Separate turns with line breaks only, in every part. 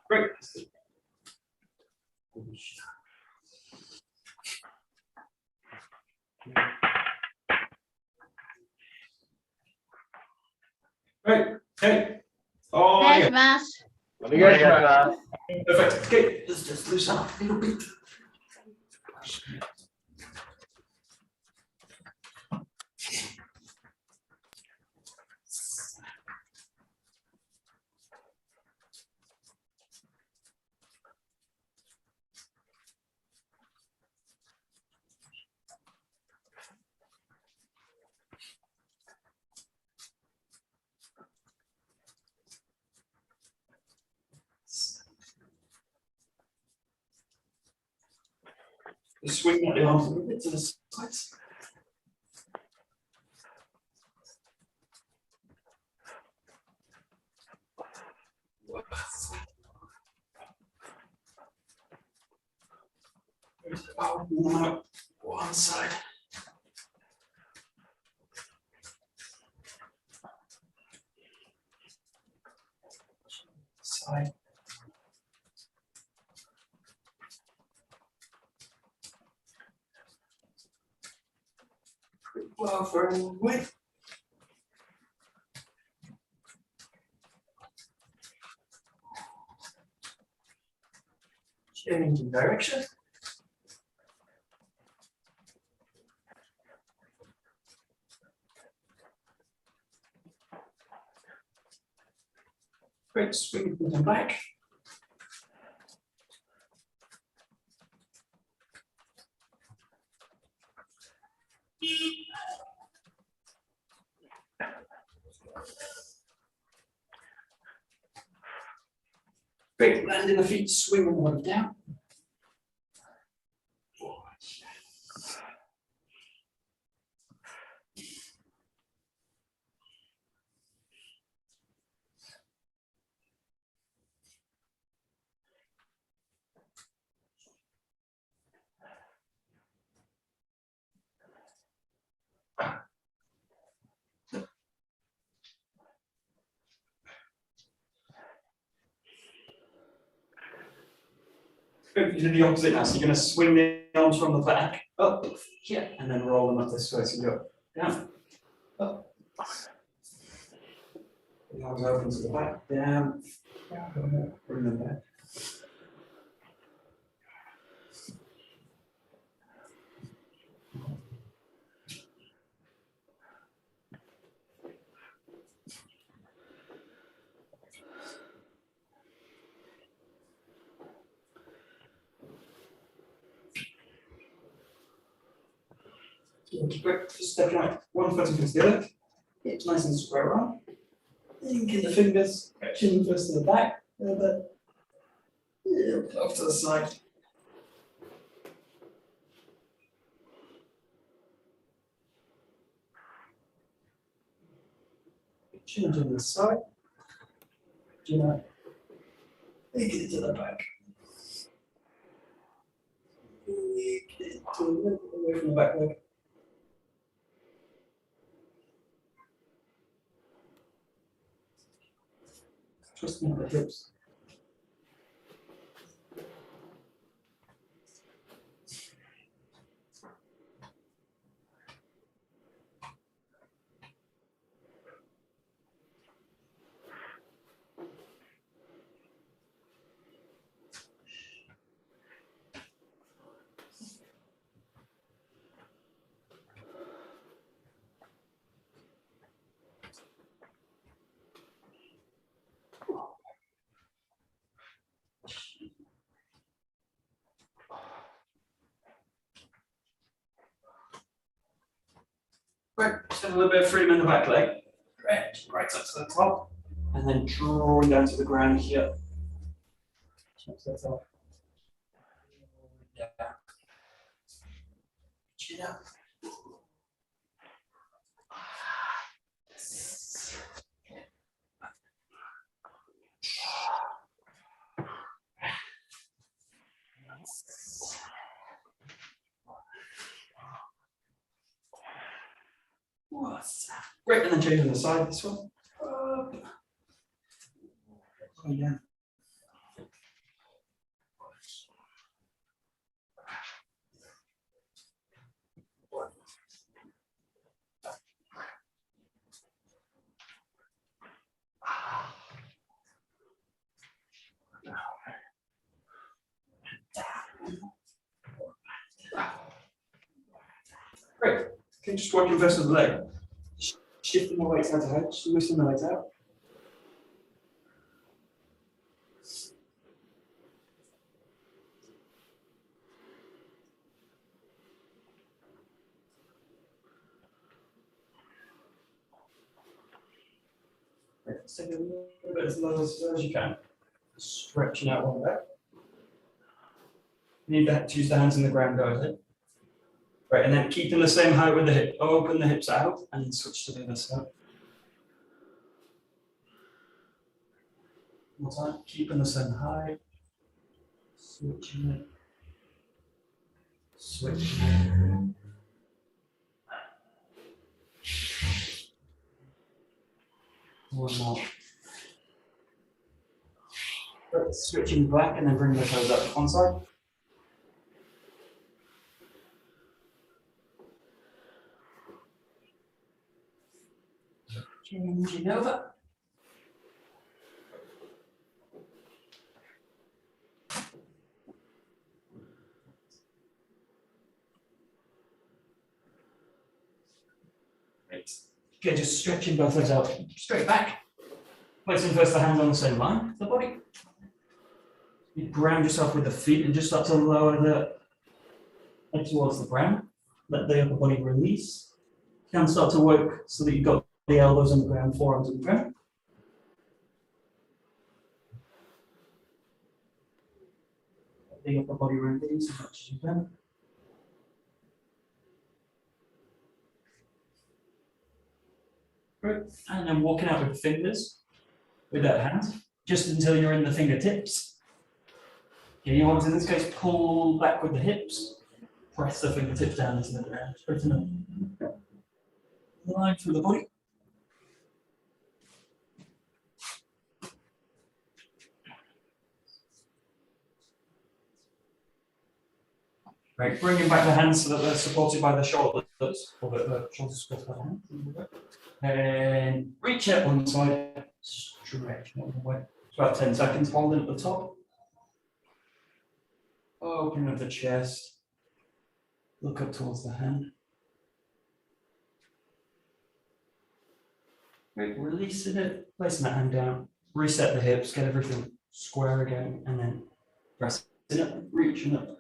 Great. Right. Okay. Oh,
Thanks,
yeah.
Mas.
Perfect. Okay, let's just loosen up a little bit. Just swing the arms a little bit to the sides. Warm up one side. Side. Quick blow for a width. Changing direction. Great, swing it back. Great, land in the feet, swing them one down. Good, you do the opposite now. So you're going to swing the arms from the back up here and then roll them up this way. So you go down, up. The arms open to the back, down, bring them back. Quick, just step right, one foot against the other. Hips nice and square on. Link in the fingers, chin first to the back, a little bit off to the side. Chin to the side. Chin up. Link it to the back. Link it to a little bit away from the back leg. Twisting out the hips. Right, just have a little bit of freedom in the back leg. Right up to the top. And then drawing down to the ground here. Up to the top. Down. Chin up. Great, and then change on the side, this one. Up. Down. Again, just working first with the leg. Shifting the weights out to head, just loosening the legs out. Right, let's take a little bit as low as you can. Stretching out one back. You need to use the hands in the ground, go ahead. Right, and then keeping the same height with the hip. Open the hips out and then switch to the other side. One more time, keeping the same height. Switching it. Switching it. One more. Right, switching back and then bring the toes up to one side. Changing over. Great. Okay, just stretching both legs out straight back. Placing first the hands on the same line as the body. You ground yourself with the feet and just start to lower the head towards the ground. Let the upper body release. You can start to work so that you've got the elbows on the ground, forearms on the ground. Let the upper body release as much as you can. Great. And then walking out with fingers, with that hand, just until you're in the fingertips. Okay, you want to, in this case, pull back with the hips, press the fingertips down into the ground, straighten up. Line through the body. Right, bringing back the hands so that they're supported by the shoulders, or the shoulders supported by the hands. And reach out one side, stretch one way. It's about 10 seconds, holding at the top. Open up the chest. Look up towards the hand. Right, releasing it, placing that hand down, reset the hips, get everything square again, and then pressing up, reaching up.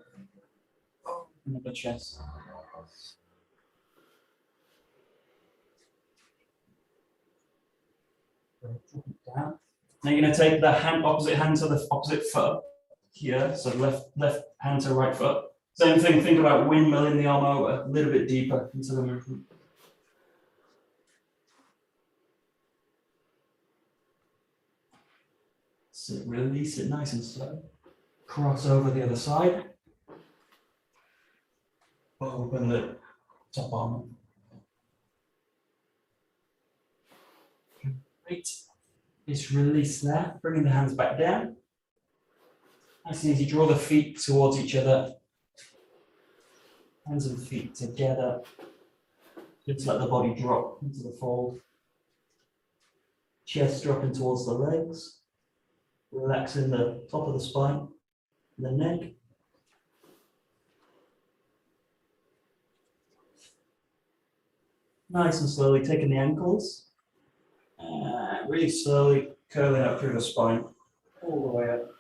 Open up the chest. Down. Now you're going to take the opposite hand to the opposite foot here, so left hand to right foot. Same thing, think about windmilling the arm over a little bit deeper into the movement. So release it nice and slow. Cross over the other side. Open the top arm. Great. Just release that, bringing the hands back down. Nice and easy, draw the feet towards each other. Hands and feet together. Just let the body drop into the fold. Chest dropping towards the legs. Relaxing the top of the spine, the neck. Nice and slowly taking the ankles. Really slowly curling up through the spine, all the way up.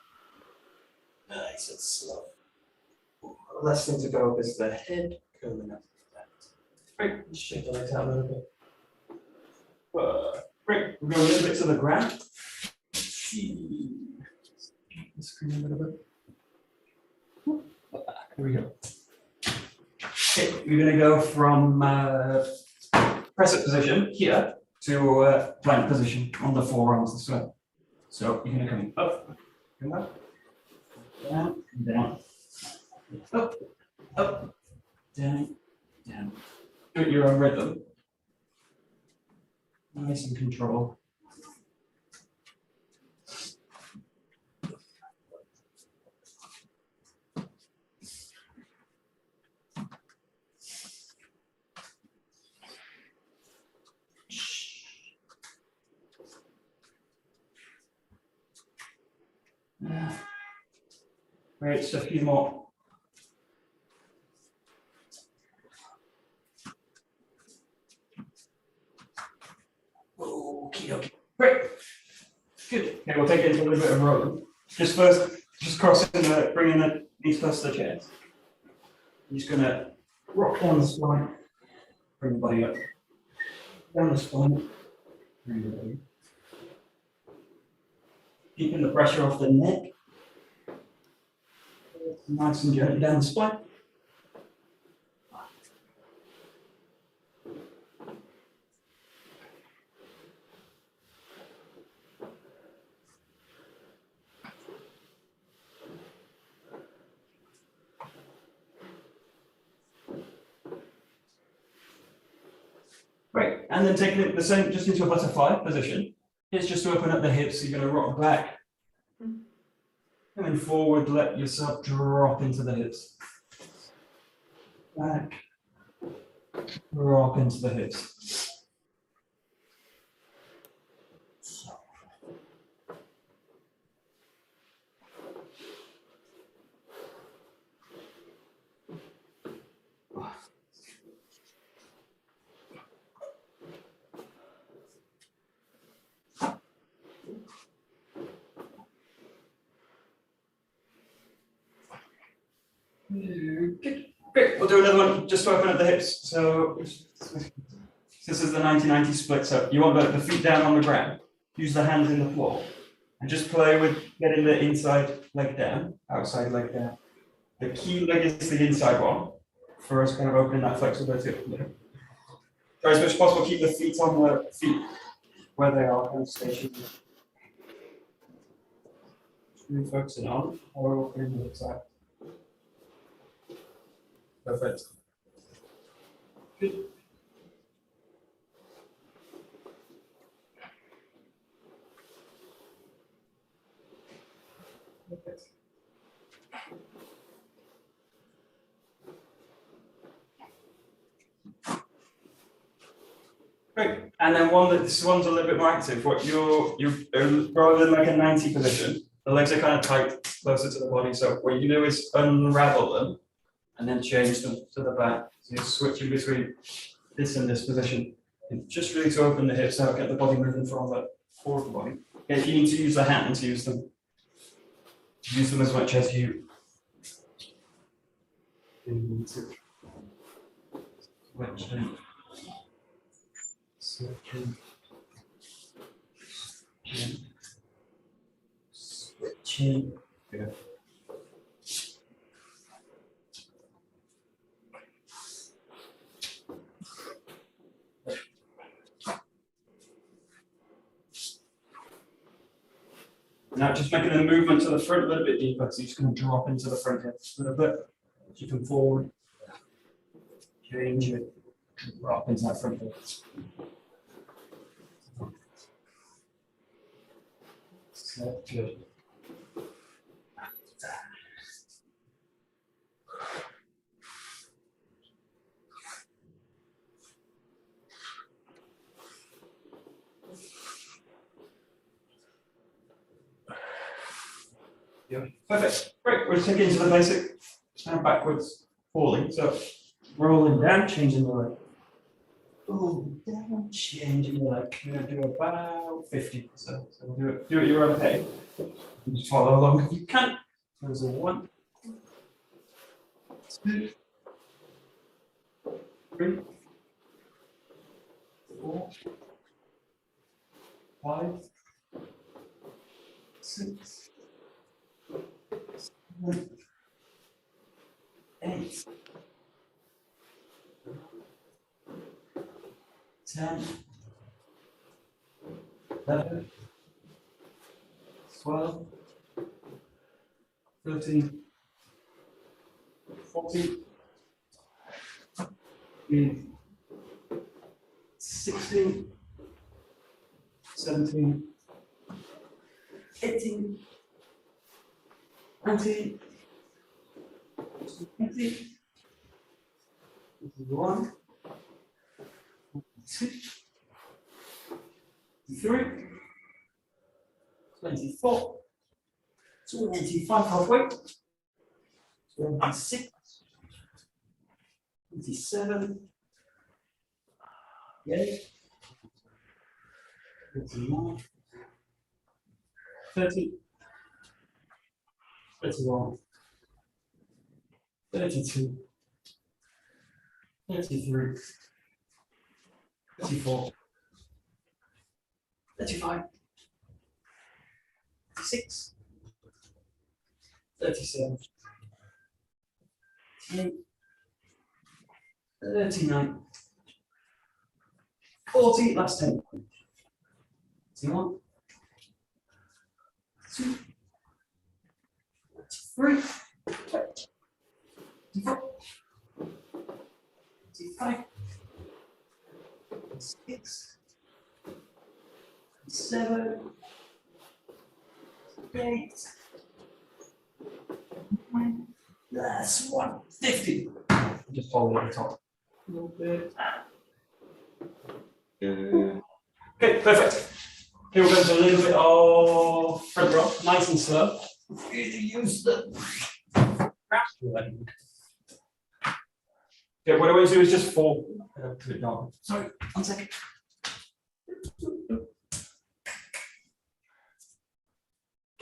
Nice and slow. The last thing to go up is the head curling up. Great, let's shake the legs out a little bit. Great, we'll go a little bit to the ground. See. The screen a little bit. Here we go. Okay, we're going to go from press-up position here to plank position on the forearms this way. So you're going to come up, down, down, up, down, down. Do it your own rhythm. Nice and controlled. Great, so a few more. Okay, great. Good. Okay, we'll take it into a little bit of rolling. Just first, just crossing the, bringing the knees close to the chest. I'm just gonna rock down the spine, bring the body up. Down the spine, bring the body. Keeping the pressure off the neck. Nice and gently down the spine. Great, and then taking it the same, just into a butterfly position. It's just to open up the hips, so you're going to rock back. And then forward, let yourself drop into the hips. Back, drop into the hips. Good. Great, we'll do another one just to open up the hips. So this is the 90-90 split. So you want the feet down on the ground. Use the hands in the floor. And just play with getting the inside leg down, outside leg down. The key leg is the inside one. For us, kind of opening that flexibility up there. Try as much as possible, keep the feet on the feet where they are, kind of stationary. Really focusing on or opening the side. Perfect. Good. Perfect. Great. And then this one's a little bit more active. What you're rather than like a 90 position, the legs are kind of tight, closer to the body. So what you do is unravel them and then change them to the back. So you're switching between this and this position. And just really to open the hips out, get the body moving from the forward body. If you need to use the hands, use them. Use them as much as you need to. Switching. Good. Now just making a movement to the front a little bit deeper, so you're just going to drop into the front hip a little bit. You can forward, change it, drop into that front hip. So good. Yeah, perfect. Great. We're taking into the basic stand backwards, falling. So rolling down, changing the leg. Oh, down, changing the leg. We're going to do about 50%. So we'll do it at your own pace. Just follow along if you can. There's a 1, 2, 3, 4, 5, 6, 7, 8, 10, 11, 12, 13, 14, 15, 16, 17, 18, 19, 20, 21, 22, 23, 24, 25 halfway, 26, 27, 28, 29, 30, 31, 32, 33, 34, 35, 36, 37, 38, 39, 40, last 10. 41, 2, 3, 24, 25, 6, 7, 8, 9, that's 150. Just follow at the top a little bit. Okay, perfect. Here we're going to do a little bit of front row, nice and slow. Use the okay, what I want to do is just fall to it down. Sorry, 1 second.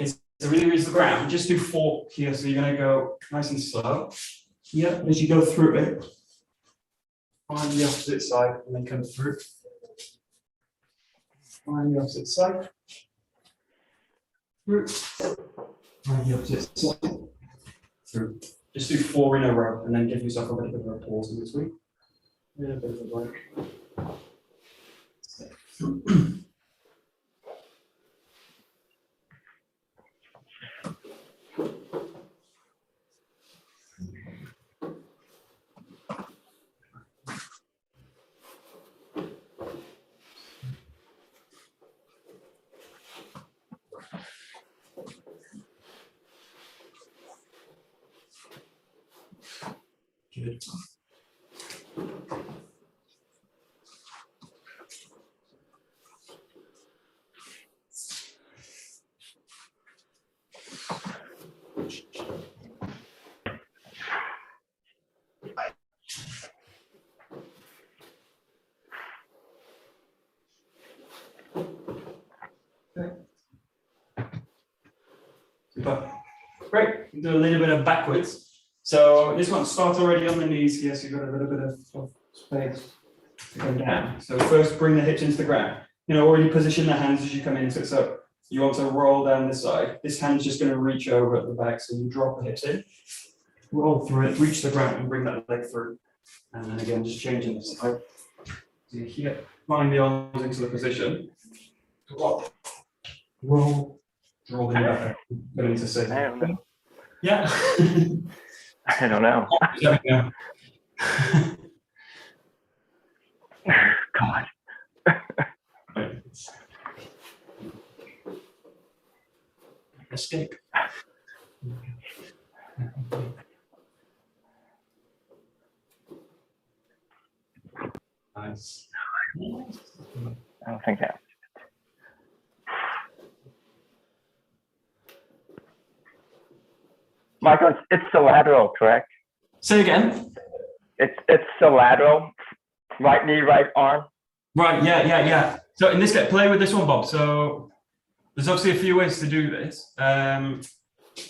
Okay, so really reach the ground. Just do 4 here. So you're going to go nice and slow. Here, as you go through it, find the opposite side and then come through. Find the opposite side. Through. Find the opposite side. Through. Just do 4 in a row and then give yourself a little bit of a pause in between. A little bit of a break. Good. Super. Great. Do a little bit of backwards. So this one starts already on the knees here, so you've got a little bit of space to go down. So first bring the hips into the ground. You know, already position the hands as you come into it. So you want to roll down this side. This hand's just going to reach over at the back, so you drop the hips in, roll through it, reach the ground and bring that leg through. And then again, just changing the side. So you here, find the arms into the position. Roll, roll the back. Go into sit.
I don't know.
Yeah.
I don't know.
Yeah.
God.
Escape. Nice.
I don't think that. Michael, it's the lateral, correct?
Say again.
It's the lateral, right knee, right arm.
Right. Yeah. So in this case, play with this one, Bob. So there's obviously a few ways to do this.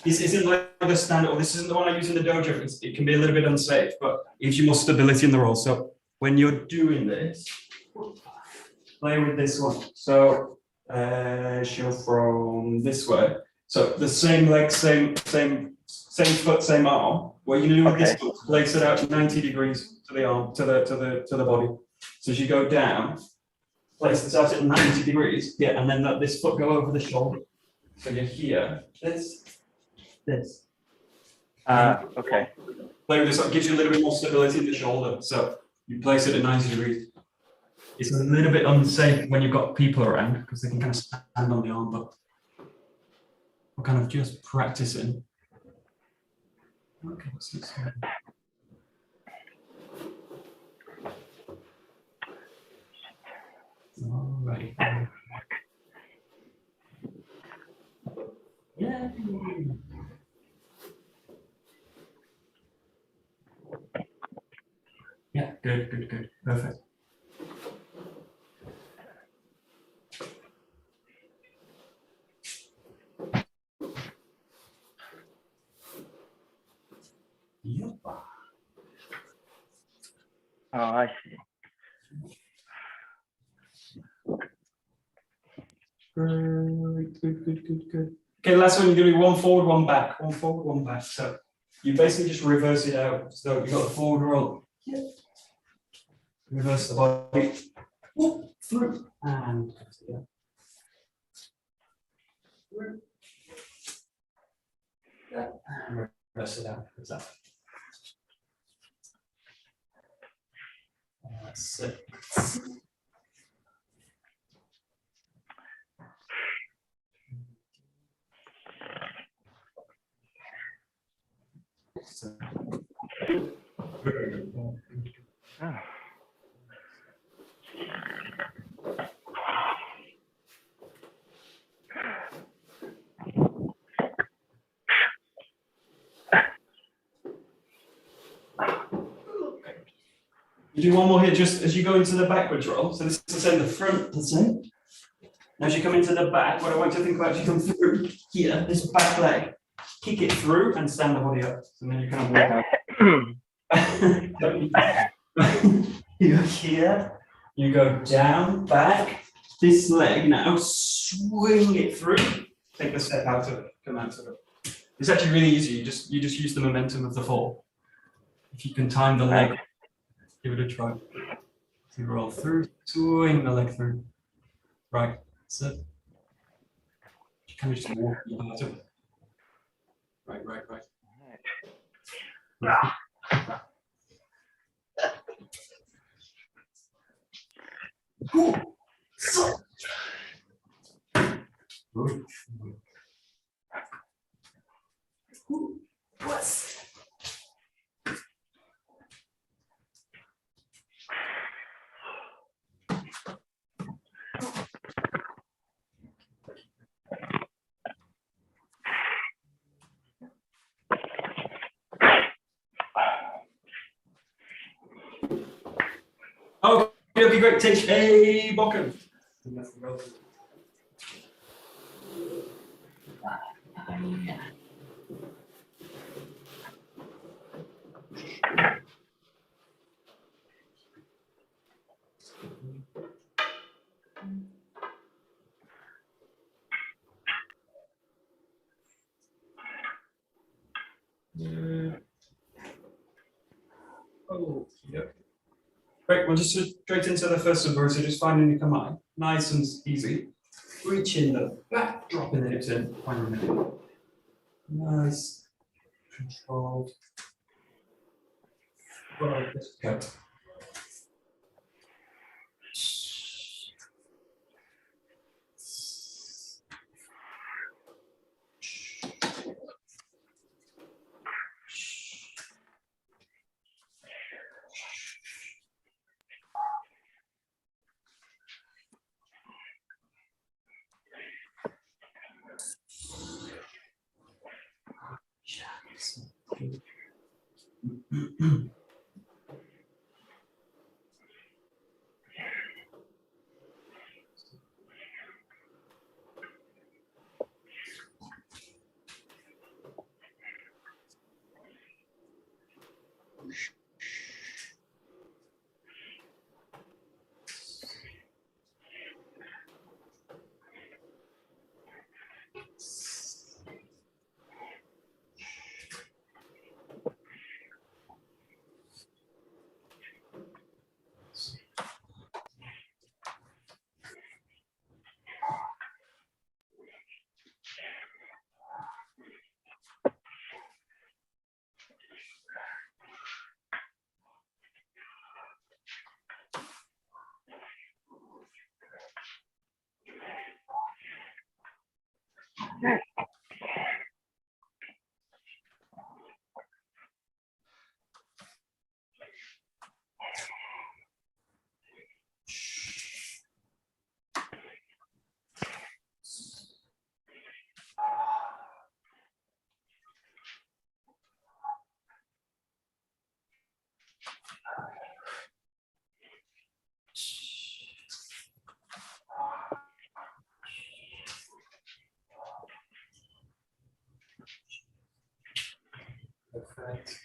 This isn't like the standard, or this isn't the one I use in the dojo. It can be a little bit unsafe, but it gives you more stability in the roll. So when you're doing this, play with this one. So she'll from this way. So the same leg, same foot, same arm. What you're gonna do with this foot, place it out 90 degrees to the arm, to the body. So as you go down, place this out at 90 degrees. Yeah, and then let this foot go over the shoulder. So you're here. This.
Okay.
Play with this. It gives you a little bit more stability in the shoulder. So you place it at 90 degrees. It's a little bit unsafe when you've got people around because they can kind of stand on the arm, but we're kind of just practicing. Okay, what's this one? All right. Yeah. Yeah, good. Perfect.
Oh, I see.
Good. Okay, last one, you're gonna do one forward, one back, one forward, one back. So you basically just reverse it out. So you've got the forward roll. Yeah. Reverse the body. Whoop, through and yeah. Through. Yeah, and reverse it out. What's that? That's it. So,
Oh.
you do one more here just as you go into the backwards roll. So this is in the front, the same. Now as you come into the back, what I want you to think about as you come through here, this back leg, kick it through and stand the body up. And then you kind of walk out. You go here, you go down, back, this leg now, swing it through, take a step out of it, come out of it. It's actually really easy, you just use the momentum of the fall. If you can time the leg, give it a try. So you roll through, swing the leg through. Right, that's it. You kind of just walk out of it. Right. Cool. So. Good. What's okay, great. Take a bottom. Oh, yep. Right, we'll just straight into the first subverse, so just finding your command. Nice and easy. Reach in the back, dropping the hips in, finding the middle. Nice. Controlled. Right, let's go. Perfect.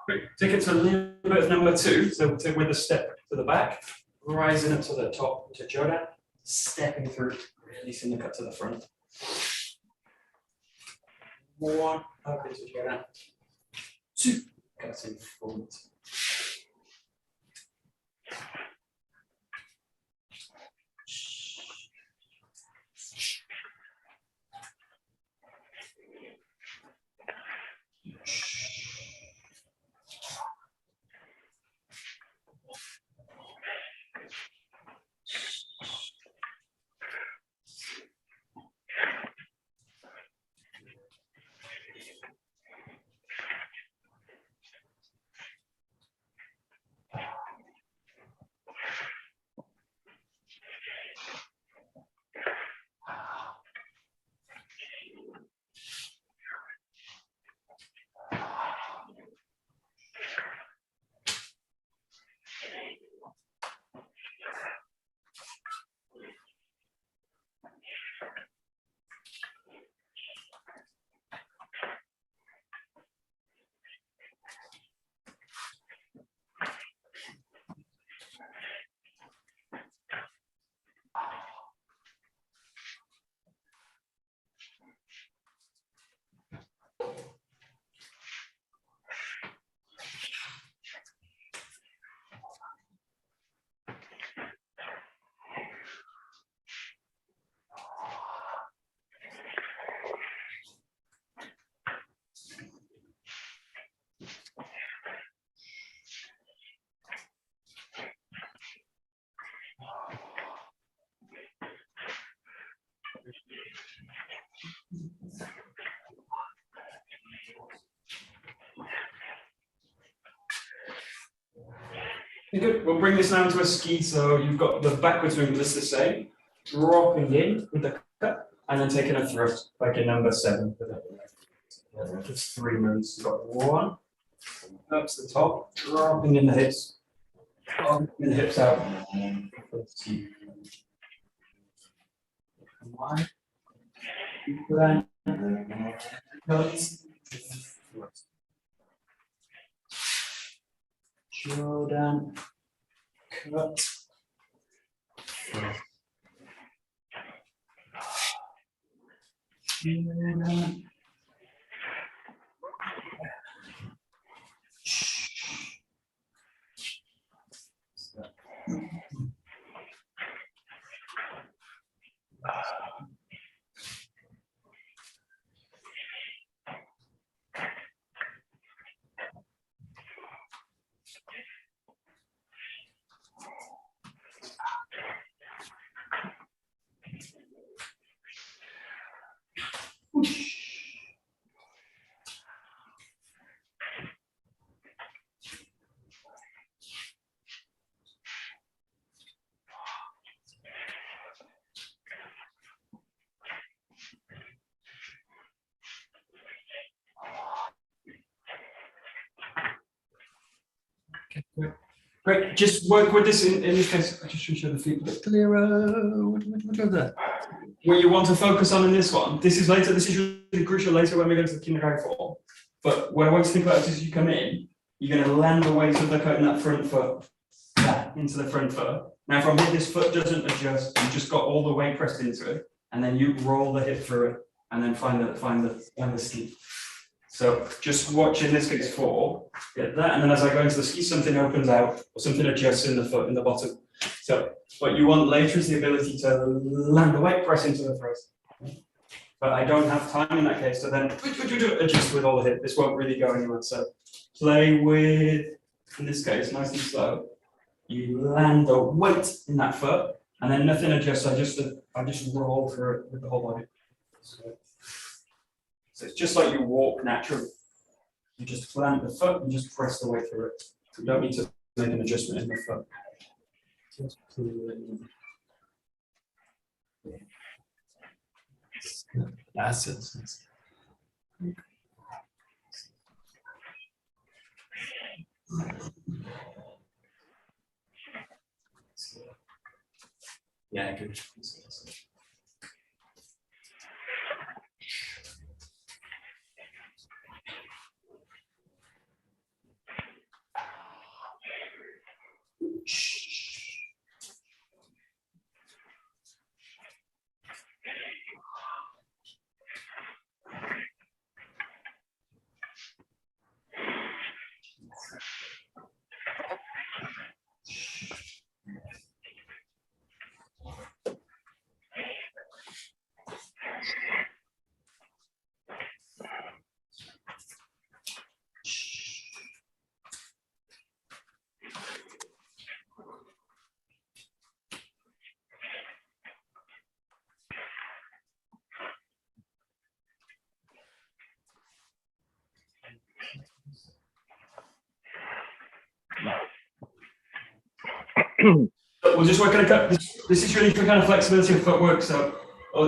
Great. Take it to the bit of number 2, so with a step to the back, rising up to the top to Jodan, stepping through, releasing the cut to the front. 1, up into Jodan. 2, cutting forward. Good. We'll bring this now into a ski. So you've got the backwards movement just the same, dropping in with the cut, and then taking a thrust like in number 7. Just 3 moves. You've got 1 up to the top, dropping in the hips, dropping the hips out. 1, cut, Jodan, cut. Jodan. Great. Just work with this in this case. I just show the feet a bit clearer. What you want to focus on in this one, this is later, this is really crucial later when we go to the Kindergarten form. But what I want you to think about is as you come in, you're going to land the weight of the cut in that front foot back into the front foot. Now from here, this foot doesn't adjust. You just got all the weight pressed into it, and then you roll the hip through it, and then find the ski. So just watch in this case 4, get that, and then as I go into the ski, something opens out or something adjusts in the foot in the bottom. So what you want later is the ability to land the weight press into the thrust. But I don't have time in that case, so then adjust with all the hip. This won't really go anywhere. So play with, in this case, nice and slow. You land the weight in that foot, and then nothing adjusts. I just roll through it with the whole body. So it's just like you walk naturally. You just plant the foot and just press the way through it. You don't need to make an adjustment in the foot. Just that's it. Yeah, good. We're just working a cut. This is really for kind of flexibility of footwork. So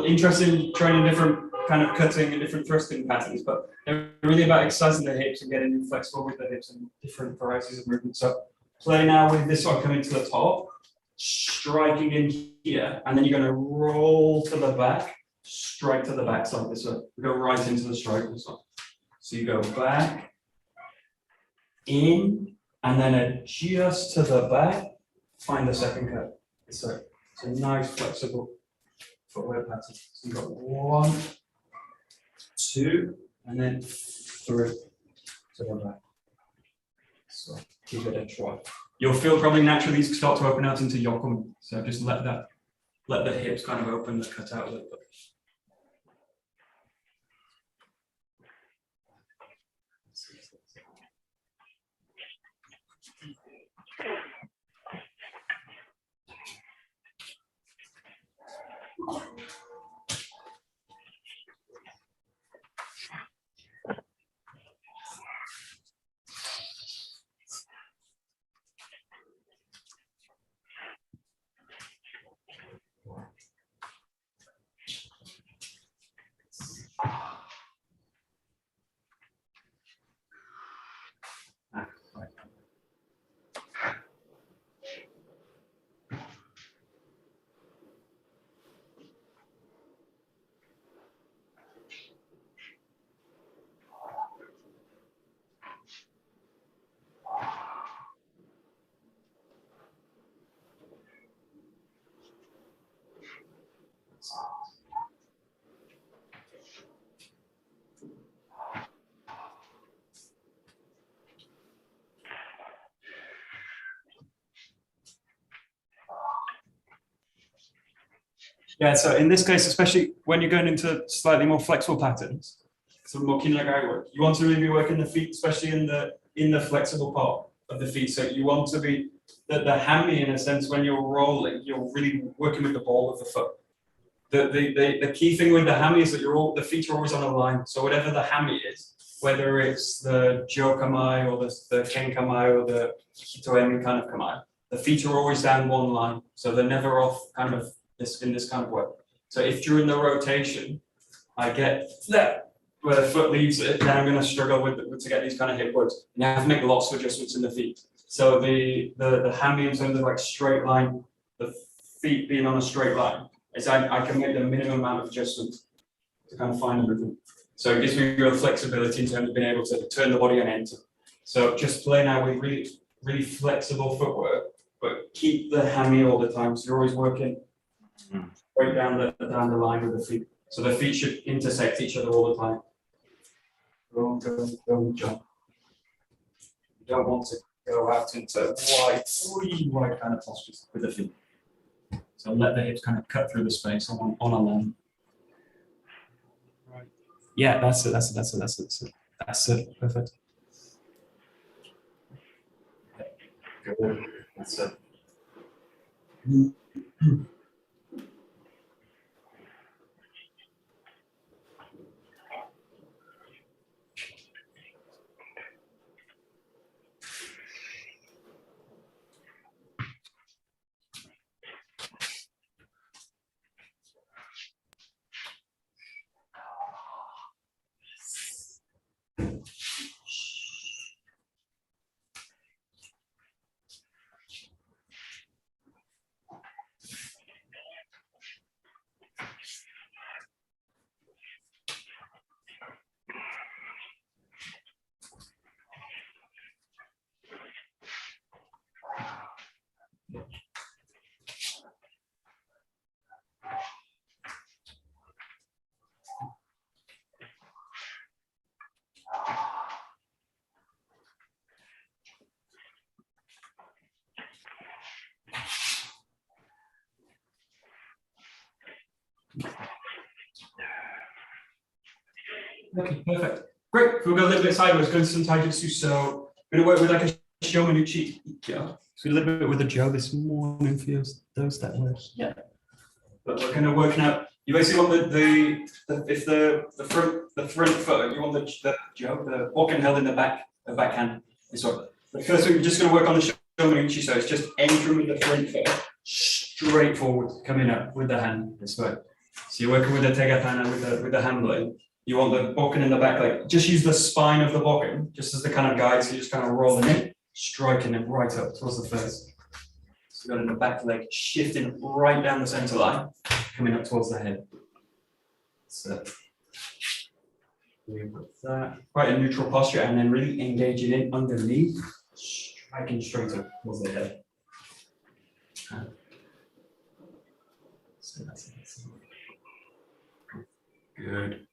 interested in training different kind of cutting and different thrusting patterns, but they're really about exercising the hips and getting you flexible with the hips and different varieties of movement. So play now with this one coming to the top, striking in here, and then you're going to roll to the back, strike to the back side this way. Go right into the strike this one. So you go back, in, and then adjust to the back, find the second cut. So it's a nice flexible footwork pattern. So you've got 1, 2, and then 3 to the back. So give it a try. You'll feel probably naturally these start to open out into yokomi. So just let the hips kind of open the cut out a little bit. Yeah, so in this case, especially when you're going into slightly more flexible patterns, some more kinnagai work, you want to really be working the feet, especially in the flexible part of the feet. So you want to be the hammy, in a sense, when you're rolling, you're really working with the ball of the foot. The key thing with the hammy is that the feet are always on a line. So whatever the hammy is, whether it's the jokamai or the kenkamai or the hitoemi kind of kamai, the feet are always down one line. So they're never off kind of in this kind of work. So if during the rotation I get that where the foot leaves it, then I'm going to struggle to get these kind of hip works. And you have to make lots of adjustments in the feet. So the hammy in terms of like straight line, the feet being on a straight line, is I can make the minimum amount of adjustments to kind of find the movement. So it gives me real flexibility in terms of being able to turn the body and enter. So just play now with really, really flexible footwork, but keep the hammy all the time. So you're always working right down the line with the feet. So the feet should intersect each other all the time. Don't jump. You don't want to go out into really wide kind of postures with the feet. So let the hips kind of cut through the space on a line. Right. Yeah, that's it. That's it. Perfect. Good. That's it. Okay, perfect. Great. If we'll go a little bit sideways, go into some taijutsu. So we're going to work with like a shomanuchi. Yeah. So a little bit with the jo this morning for those that were. Yeah. But we're kind of working out. You basically want the front foot. You want the jo, the walking held in the backhand. So the first thing we're just going to work on the Shomuichi, so it's just entering with the front foot, straight forward, coming up with the hand this way. So you're working with the tegatana with the hand blade. You want the bokken in the back leg. Just use the spine of the bokken, just as the kind of guide, so you're just kind of rolling it, striking it right up towards the face. So you've got in the back leg, shifting right down the center line, coming up towards the head. So with that, quite a neutral posture, and then really engaging in underneath, striking straight up towards the head. So that's it. Good.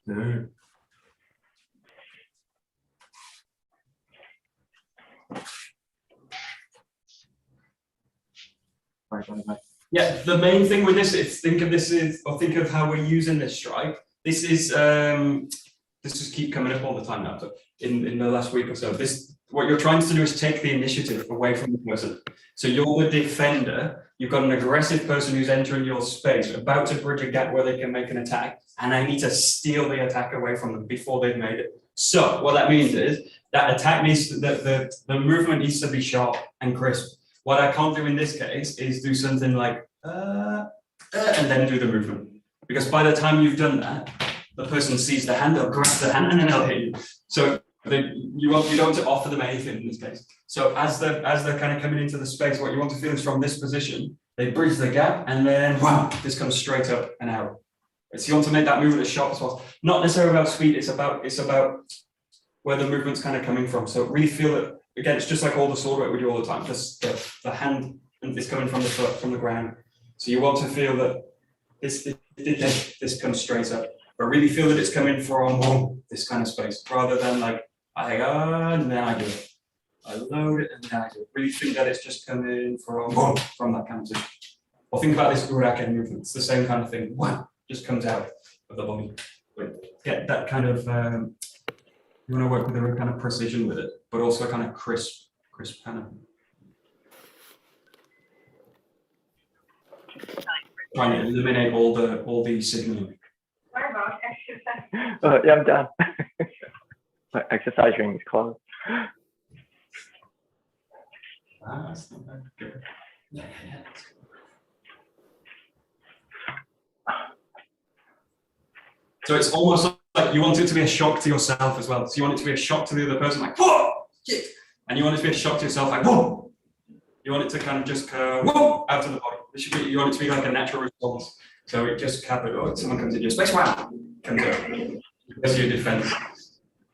Good. Yeah, the main thing with this is think of how we're using this strike. This is keep coming up all the time now. So in the last week or so, what you're trying to do is take the initiative away from the person. So you're the defender. You've got an aggressive person who's entering your space, about to bridge a gap where they can make an attack, and I need to steal the attack away from them before they've made it. So what that means is that attack needs to, the movement needs to be sharp and crisp. What I can't do in this case is do something like and then do the movement, because by the time you've done that, the person sees the hand, they'll grab the hand, and then they'll hit you. So you don't want to offer them anything in this case. So as they're kind of coming into the space, what you want to feel is from this position, they bridge the gap, and then wow, this comes straight up and out. So you want to make that movement as sharp as possible. Not necessarily about speed. It's about where the movement's kind of coming from. So really feel it. Again, it's just like all the sword work we do all the time. Just the hand is coming from the foot, from the ground. So you want to feel that this comes straight up, but really feel that it's coming from this kind of space, rather than like I go and then I do it. I load it and then I do it. Really think that it's just coming from that kind of position. Or think about this uraken movement. It's the same kind of thing. Wow, just comes out of the body. But get that kind of. You want to work with a real kind of precision with it, but also a kind of crisp kind of. Trying to eliminate all the signaling.
Yeah, I'm done. My exercise ring is closed.
That's not bad. Good. Yeah. So it's almost like you want it to be a shock to yourself as well. So you want it to be a shock to the other person, like whoa, shit, and you want it to be a shock to yourself, like whoa. You want it to kind of just whoa out of the body. You want it to be like a natural response. So it just someone comes in your space, wow, comes out. That's your defense.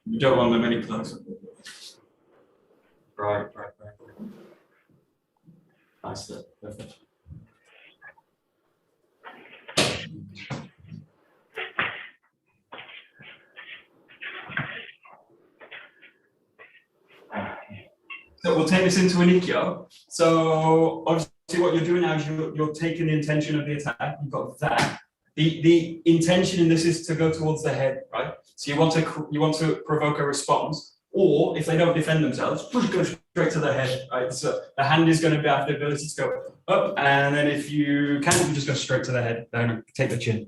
You don't want them any closer. Right. Nice, perfect. So we'll take this into an ikkyo. So obviously what you're doing now is you're taking the intention of the attack. You've got that. The intention in this is to go towards the head, right? So you want to provoke a response, or if they don't defend themselves, go straight to the head, right? So the hand is going to have the ability to go up, and then if you can, you just go straight to the head, then take the chin,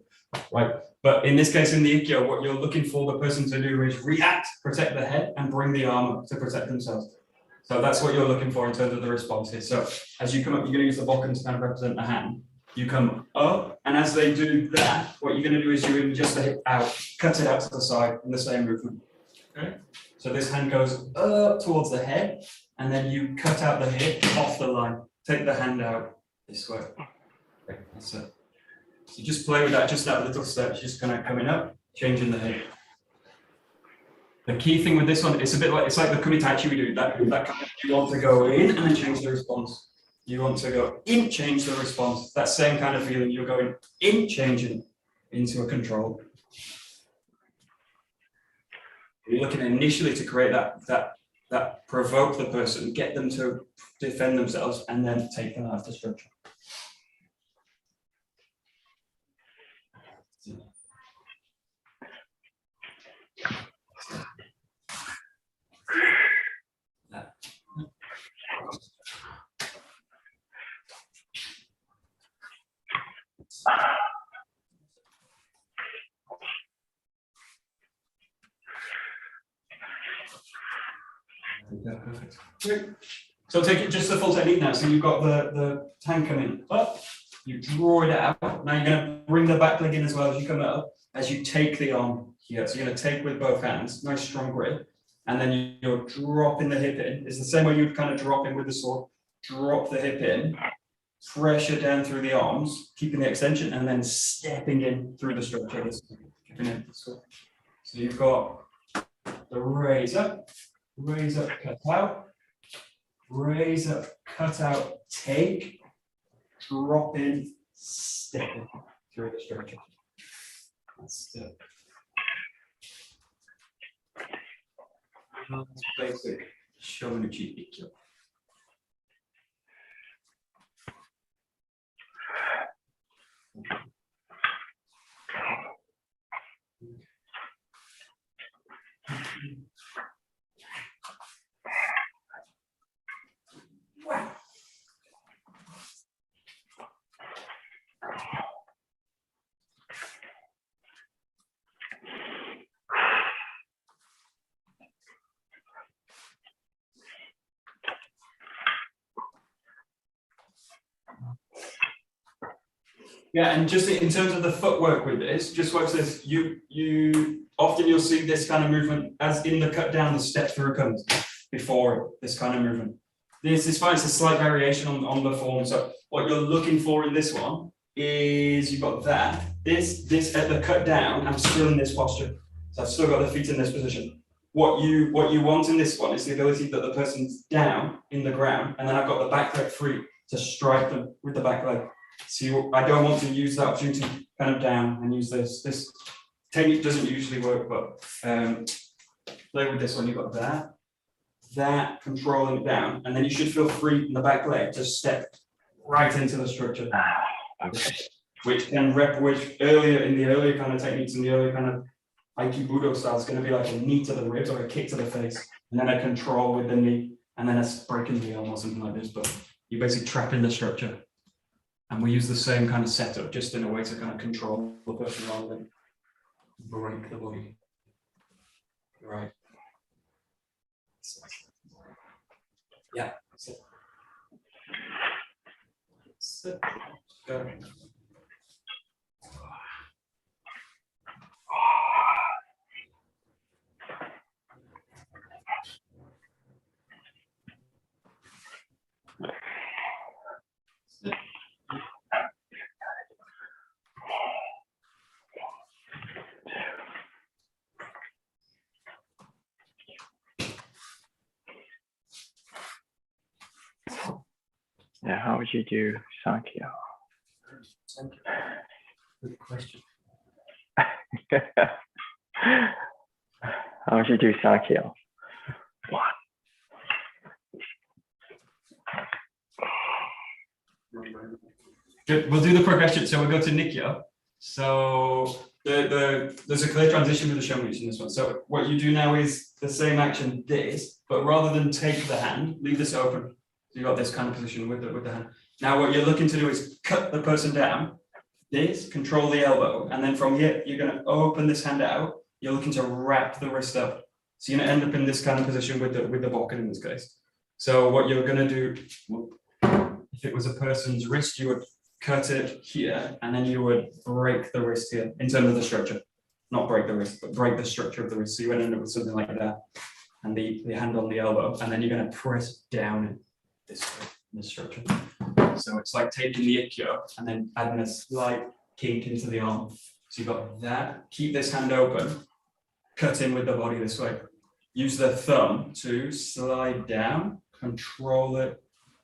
right? But in this case, in the ikkyo, what you're looking for the person to do is react, protect the head, and bring the arm up to protect themselves. So that's what you're looking for in terms of the response here. So as you come up, you're going to use the bokken to kind of represent the hand. You come up, and as they do that, what you're going to do is you adjust the hip out, cut it out to the side in the same movement. Okay? So this hand goes up towards the head, and then you cut out the hip off the line. Take the hand out this way. Okay, that's it. So just play with that, just that little step, just kind of coming up, changing the head. The key thing with this one, it's like the kumitachi we do. That kind of, you want to go in and then change the response. You want to go in, change the response. That same kind of feeling. You're going in, changing into a control. You're looking initially to create that that provoke the person, get them to defend themselves, and then take them out of the structure. Perfect. Great. So take it just the full technique now. So you've got the hand coming up, you draw it out. Now you're going to bring the back leg in as well as you come up, as you take the arm here. So you're going to take with both hands, nice strong grip, and then you're dropping the hip in. It's the same way you'd kind of drop in with the sword. Drop the hip in, pressure down through the arms, keeping the extension, and then stepping in through the structure. So you've got the raise up, cut out, raise up, cut out, take, drop in, step in through the structure. That's it. That's basic Shomenuchi Ikkyo. Wow. Yeah, and just in terms of the footwork with this, just watch this. You often you'll see this kind of movement as in the cut down, the step through comes before this kind of movement. This is fine, it's a slight variation on the form. So what you're looking for in this one is you've got that. This at the cut down, I'm still in this posture. So I've still got the feet in this position. What you want in this one is the ability that the person's down in the ground, and then I've got the back leg free to strike them with the back leg. So I don't want to use that opportunity kind of down and use this. This technique doesn't usually work, but play with this one. You've got that controlling it down, and then you should feel free in the back leg to step right into the structure. Which earlier in the earlier kind of techniques, in the earlier kind of Aikibudo style, it's going to be like a knee to the ribs or a kick to the face, and then a control with the knee, and then a breaking the arm or something like this. But you basically trap in the structure. And we use the same kind of setup, just in a way to kind of control the person rather than break the body. Right. Yeah. Sit. Go.
Yeah, how would you do Sankhya?
Good question.
How would you do Sankhya?
Good. We'll do the progression. So we'll go to Nikyo. So there's a clear transition with the Shomenuchi in this one. So what you do now is the same action, this, but rather than take the hand, leave this open. So you've got this kind of position with the hand. Now what you're looking to do is cut the person down, this, control the elbow, and then from here, you're going to open this hand out. You're looking to wrap the wrist up. So you're going to end up in this kind of position with the bokken in this case. So what you're going to do, if it was a person's wrist, you would cut it here, and then you would break the wrist here in terms of the structure. Not break the wrist, but break the structure of the wrist. So you would end up with something like that, and the hand on the elbow, and then you're going to press down in this structure. So it's like taking the ikkyo and then adding a slight kink into the arm. So you've got that. Keep this hand open. Cut in with the body this way. Use the thumb to slide down, control it,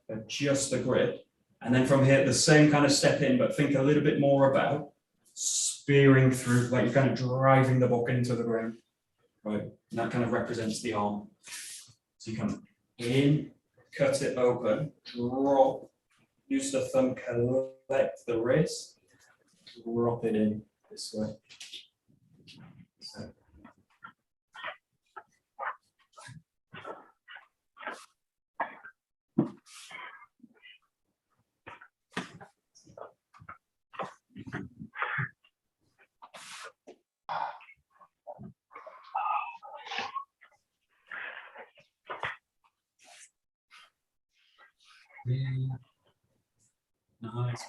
adjust the grip. And then from here, the same kind of step in, but think a little bit more about spearing through, like you're kind of driving the bokken into the ground. Right? And that kind of represents the arm. So So you come in, cut it open, drop, use the thumb, collect the wrist, drop it in this way. So. Yeah. Nice.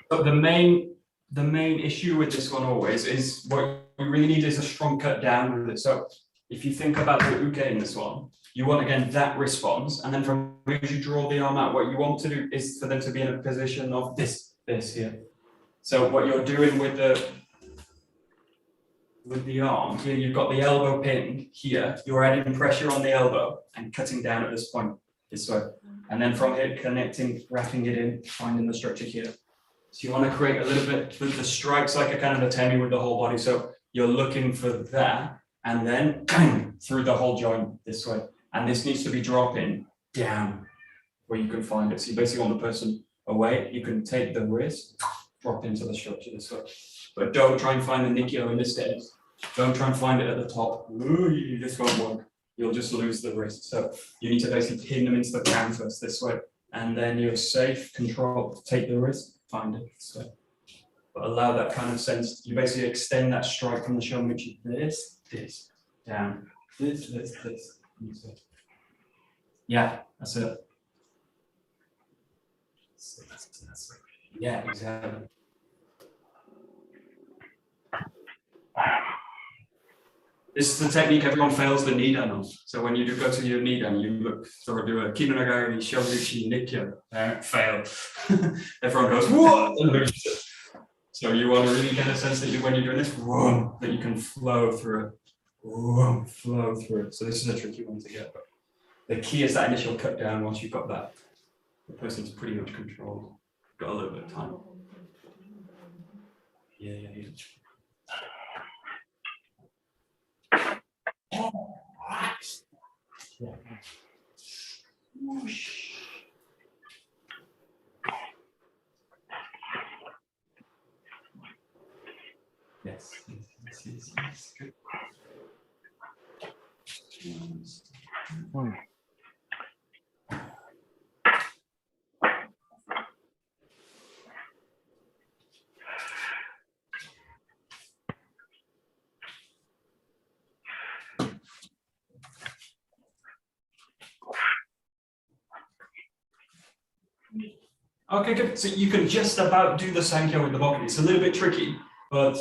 But the main issue with this one always is what we really need is a strong cut down with it. So if you think about the uke in this one, you want again that response, and then from as you draw the arm out, what you want to do is for them to be in a position of this here. So what you're doing with the arm here, you've got the elbow pinned here. You're adding pressure on the elbow and cutting down at this point this way, and then from here connecting, wrapping it in, finding the structure here. So you want to create a little bit with the strikes like a kind of a temi with the whole body. So you're looking for that, and then bang, through the whole joint this way. And this needs to be dropping down where you can find it. So you basically want the person away. You can take the wrist, drop into the structure this way. But don't try and find the Nikio in this case. Don't try and find it at the top. Ooh, this won't work. You'll just lose the wrist. So you need to basically pin them into the canvas this way. And then you're safe, control, take the wrist, find it this way. But allow that kind of sense. You basically extend that strike from the shoulder, which is this, down, this. Yeah, that's it. Yeah, exactly. This is the technique everyone fails the Nidan on. So when you do go to your Nidan, you look sort of do a Kinonagari, Shoguchi, Nikyo, fail. Everyone goes, what? And loses it. So you want to really get a sense that when you're doing this, whoa, that you can flow through it. Whoa, flow through it. So this is a tricky one to get. But the key is that initial cut down. Once you've got that, the person's pretty much controlled. Got a little bit of time. Yeah. Yeah. Whoosh. Yes. Good. Okay, good. So you can just about do the Sankyo with the Bokken. It's a little bit tricky, but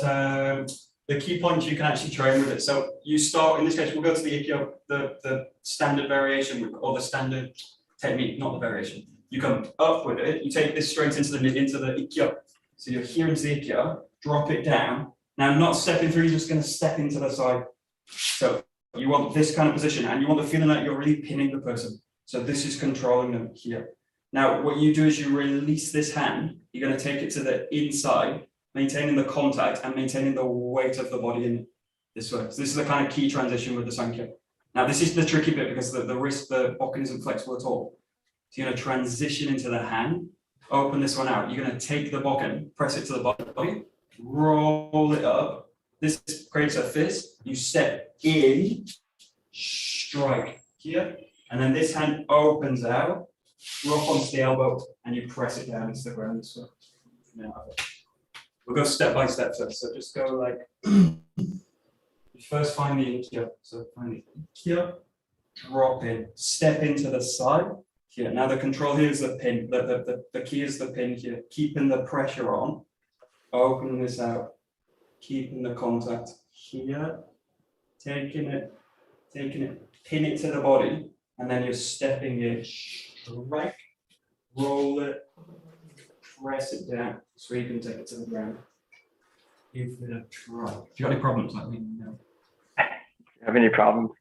the key points you can actually train with it. So you start, in this case, we'll go to the Ikkyo, the standard variation, or the standard technique, not the variation. You come up with it, you take this straight into the Ikkyo. So you're here into the Ikkyo, drop it down. Now, not stepping through, you're just going to step into the side. So you want this kind of position, and you want the feeling that you're really pinning the person. So this is controlling them here. Now, what you do is you release this hand, you're going to take it to the inside, maintaining the contact and maintaining the weight of the body in this way. So this is the kind of key transition with the Sankyo. Now, this is the tricky bit because the wrist, the Bokken isn't flexible at all. So you're going to transition into the hand, open this one out. You're going to take the Bokken, press it to the body, roll it up. This creates a fist. You step in, strike here, and then this hand opens out. Drop onto the elbow and you press it down into the ground. So now we'll go step by step first. So just go like you first find the Ikkyo. So find the Ikkyo, drop in, step into the side. Here. Now the control here is the pin. The key is the pin here. Keeping the pressure on, opening this out, keeping the contact here, taking it, pin it to the body, and then you're stepping it straight, roll it, press it down so you can take it to the ground. Give it a try. If you got any problems, let me know.
Have any problems?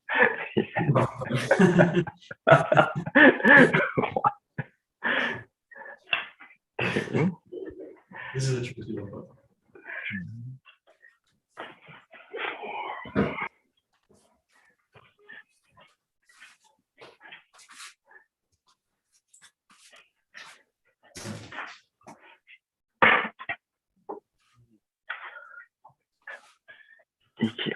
This is a tricky one.
EQ.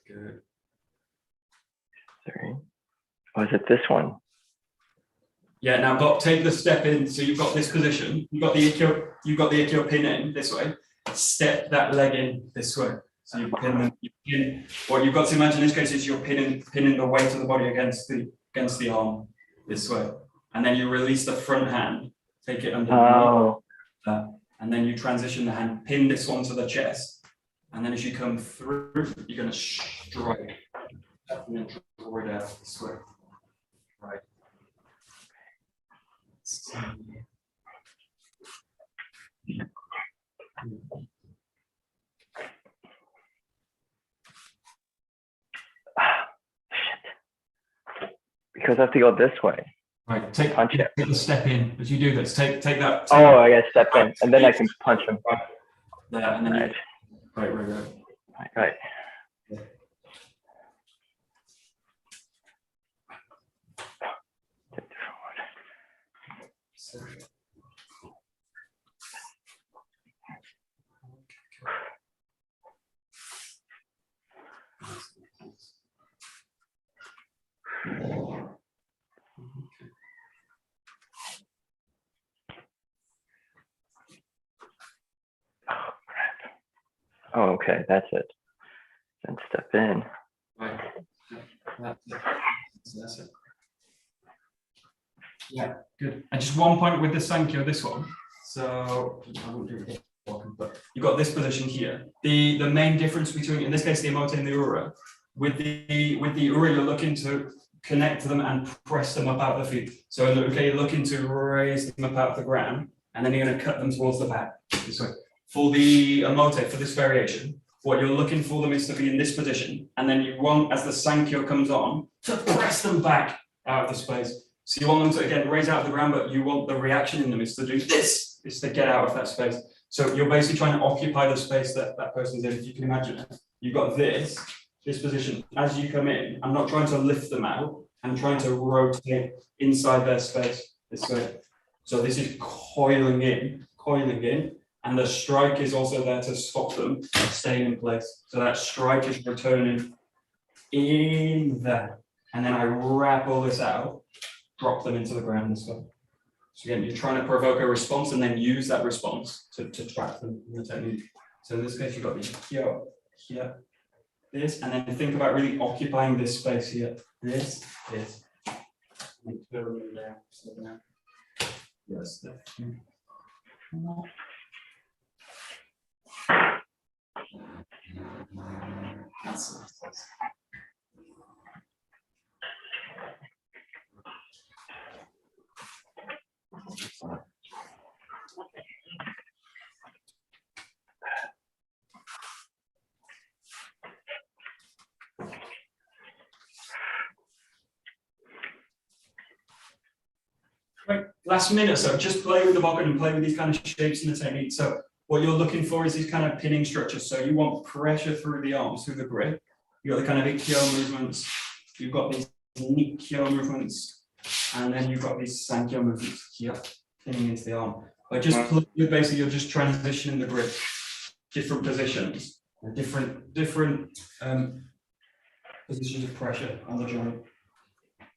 Good.
3. Oh, is it this one?
Yeah, now take the step in. So you've got this position. You've got the Ikkyo pin in this way. Step that leg in this way. So you pin them. What you've got to imagine in this case is you're pinning the weight of the body against the arm this way, and then you release the front hand. Take it underneath that, and then you transition the hand. Pin this one to the chest, and then as you come through, you're going to strike and then draw it out this way. Right.
Because I have to go this way.
Right, take the step in as you do this. Take that.
Oh, I gotta step in, and then I can punch him.
There, and then
Right. Right. Oh, okay, that's it. Then step in.
Right. That's it. Yeah, good. And just one point with the Sankyo, this one. So I won't do it, but you've got this position here. The main difference between, in this case, the Omote and the Ura, with the Ura, you're looking to connect to them and press them up out of the feet. So okay, you're looking to raise them up out of the ground, and then you're going to cut them towards the back this way. For the Omote, for this variation, what you're looking for them is to be in this position, and then you want, as the Sankyo comes on, to press them back out of the space. So you want them to, again, raise out of the ground, but you want the reaction in them is to do this, is to get out of that space. So you're basically trying to occupy the space that that person's in. If you can imagine it, you've got this position. As you come in, I'm not trying to lift them out. I'm trying to rotate inside their space this way. So this is coiling in, and the strike is also there to stop them staying in place. So that strike is returning in there. And then I wrap all this out, drop them into the ground this way. So again, you're trying to provoke a response and then use that response to trap them in the technique. So in this case, you've got the here, this, and then think about really occupying this space here. This. Yes. That's right. Last minute or so, just play with the bokken and play with these kind of shapes in the technique. So what you're looking for is these kind of pinning structures. So you want pressure through the arms, through the grip. You've got the kind of Ikkyo movements. You've got these Nikkyo movements. And then you've got these Sankyo movements here, pinning into the arm. But just play with, basically, you're just transitioning the grip, different positions, different positions of pressure on the joint.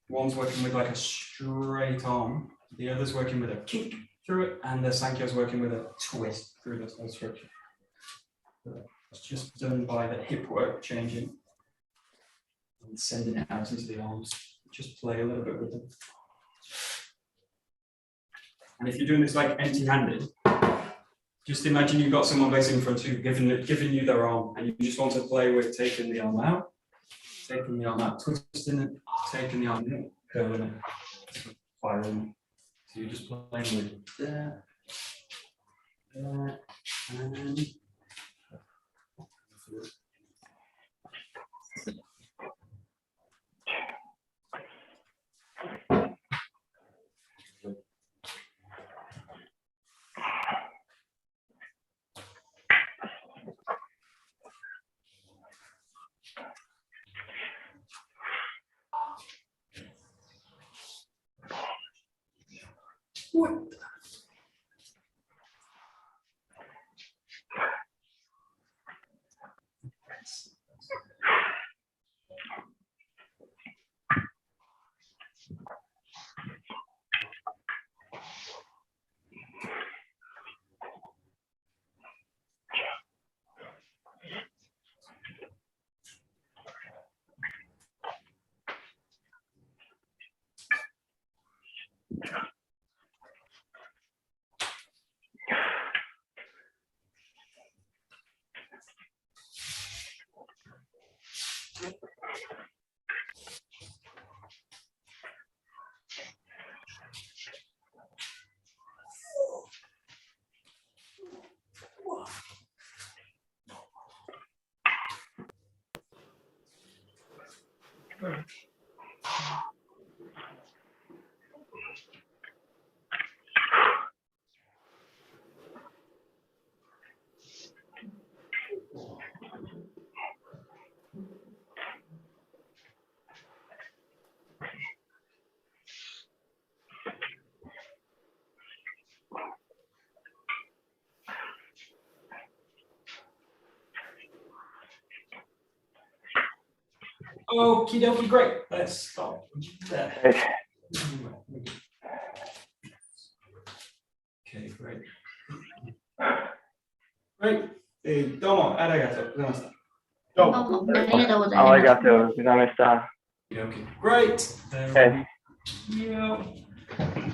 One's working with like a straight arm, the other's working with a kick through it, and the Sankyo's working with a twist through this whole structure. It's just done by the hip work changing and sending it out into the arms. Just play a little bit with them. And if you're doing this like empty-handed, Just imagine you've got someone basically in front of you giving you their arm, and you just want to play with taking the arm out, twisting it, taking the arm in, curling it, firing. So you're just playing with there, and what? Okie dokie, great. Let's stop there. Okay, great. Great. どうもありがとうございました。
どうもありがとうございます。
ありがとうございました。
Okay, great. There
Okay.
we go.